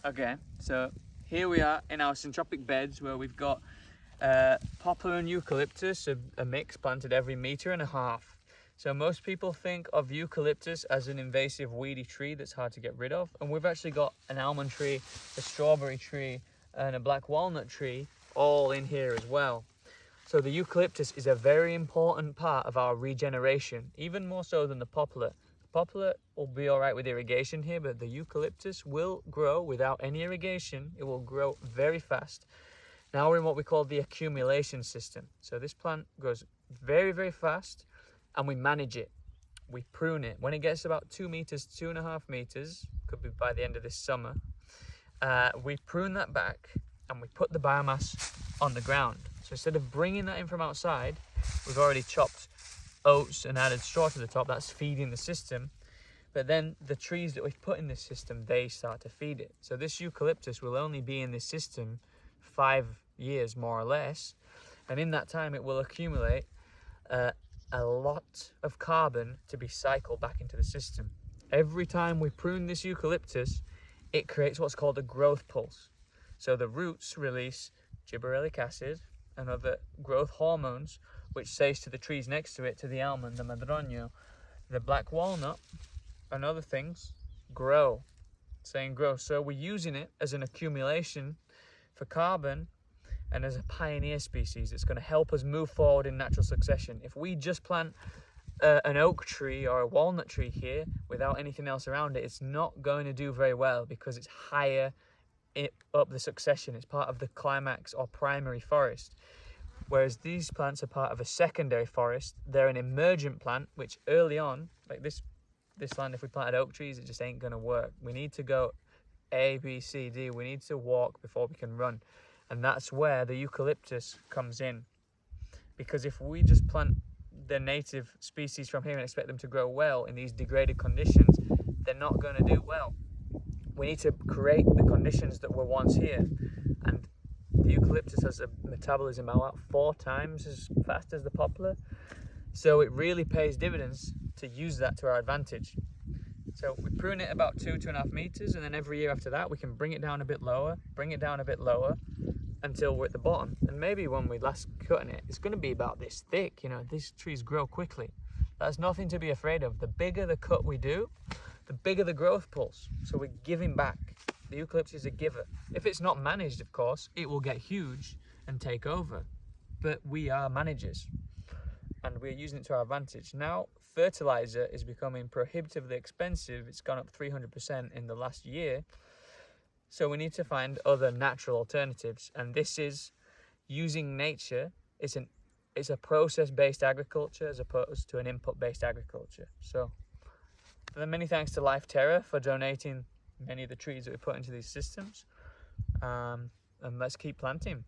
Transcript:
Okay, so here we are in our syntropic beds where we've got poplar and eucalyptus, a mix planted every 1.5 meters. So most people think of eucalyptus as an invasive weedy tree that's hard to get rid of, and we've actually got an almond tree, a strawberry tree, and a black walnut tree all in here as well. So the eucalyptus is a very important part of our regeneration, even more so than the poplar. Poplar will be all right with irrigation here, but the eucalyptus will grow without any irrigation. It will grow very fast. Now we're in what we call the accumulation system. So this plant grows very, very fast, and we manage it. We prune it. When it gets about 2 meters, 2.5 meters, could be by the end of this summer, we prune that back and we put the biomass on the ground. So instead of bringing that in from outside, we've already chopped oats and added straw to the top. That's feeding the system. But then the trees that we've put in this system, they start to feed it. So this eucalyptus will only be in this system 5 years more or less, and in that time it will accumulate a lot of carbon to be cycled back into the system. Every time we prune this eucalyptus, it creates what's called a growth pulse. So the roots release gibberellic acid and other growth hormones, which says to the trees next to it, to the almond, the madroño, the black walnut, and other things, grow, saying grow. So we're using it as an accumulation for carbon and as a pioneer species. It's going to help us move forward in natural succession. If we just plant an oak tree or a walnut tree here without anything else around it, it's not going to do very well because it's higher up the succession. It's part of the climax or primary forest. Whereas these plants are part of a secondary forest. They're an emergent plant, which early on, like this land, if we planted oak trees, it just ain't going to work. We need to go A, B, C, D. We need to walk before we can run. And that's where the eucalyptus comes in. Because if we just plant the native species from here and expect them to grow well in these degraded conditions, they're not going to do well. We need to create the conditions that were once here. And the eucalyptus has a metabolism about 4 times as fast as the poplar. So it really pays dividends to use that to our advantage. So we prune it about 2.5 meters, and then every year after that we can bring it down a bit lower, until we're at the bottom. And maybe when we last cutting it, it's going to be about this thick. You know, these trees grow quickly. That's nothing to be afraid of. The bigger the cut we do, the bigger the growth pulse. So we're giving back. The eucalyptus is a giver. If it's not managed, of course, it will get huge and take over. But we are managers, and we're using it to our advantage. Now, fertilizer is becoming prohibitively expensive. It's gone up 300% in the last year. So we need to find other natural alternatives. And this is using nature. It's a process-based agriculture as opposed to an input-based agriculture. So many thanks to LifeTerra for donating many of the trees that we put into these systems. And let's keep planting.